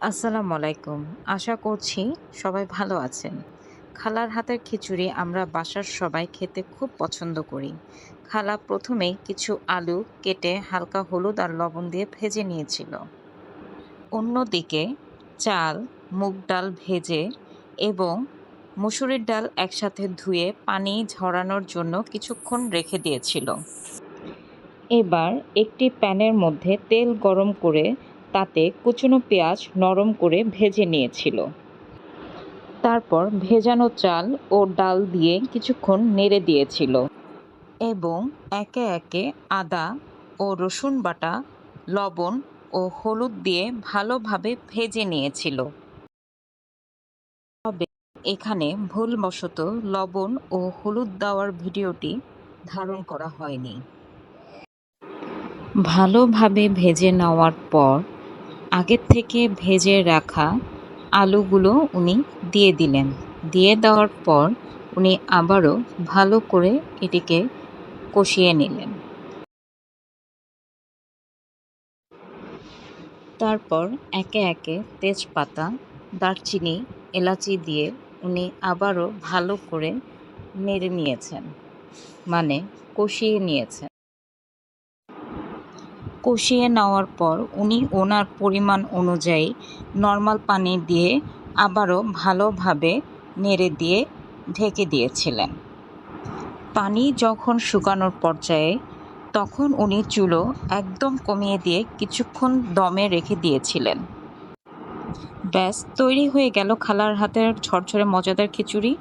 আসসালামু আলাইকুম। আশা করছি সবাই ভালো আছেন। খালার হাতের খিচুড়ি আমরা বাসার সবাই খেতে খুব পছন্দ করি। খালা প্রথমেই কিছু আলু কেটে হালকা হলুদ আর লবণ দিয়ে ভেজে নিয়েছিল। অন্যদিকে চাল, মুগ ডাল ভেজে এবং মসুরির ডাল একসাথে ধুয়ে পানি ঝরানোর জন্য কিছুক্ষণ রেখে দিয়েছিল। এবার একটি প্যানের মধ্যে তেল গরম করে তাতে কুচনো পেঁয়াজ নরম করে ভেজে নিয়েছিল। তারপর ভেজানো চাল ও ডাল দিয়ে কিছুক্ষণ নেড়ে দিয়েছিল এবং একে একে আদা ও রসুন বাটা, লবণ ও হলুদ দিয়ে ভালোভাবে ভেজে নিয়েছিল। তবে এখানে ভুলবশত লবণ ও হলুদ দেওয়ার ভিডিওটি ধারণ করা হয়নি। ভালোভাবে ভেজে নেওয়ার পর আগের থেকে ভেজে রাখা আলুগুলো উনি দিয়ে দিলেন। দিয়ে দেওয়ার পর উনি আবারও ভালো করে এটিকে কষিয়ে নিলেন। তারপর একে একে তেজপাতা, দারচিনি, এলাচি দিয়ে উনি আবারও ভালো করে নেড়ে নিয়েছেন, মানে কষিয়ে নিয়েছেন। কষিয়ে নেওয়ার পর উনি ওনার পরিমাণ অনুযায়ী নর্মাল পানি দিয়ে আবারও ভালোভাবে নেড়ে দিয়ে ঢেকে দিয়েছিলেন। পানি যখন শুকানোর পর্যায়ে তখন উনি চুলো একদম কমিয়ে দিয়ে কিছুক্ষণ দমে রেখে দিয়েছিলেন। ব্যাস তৈরি হয়ে গেল খালার হাতের ঝরঝরে মজাদার খিচুড়ি।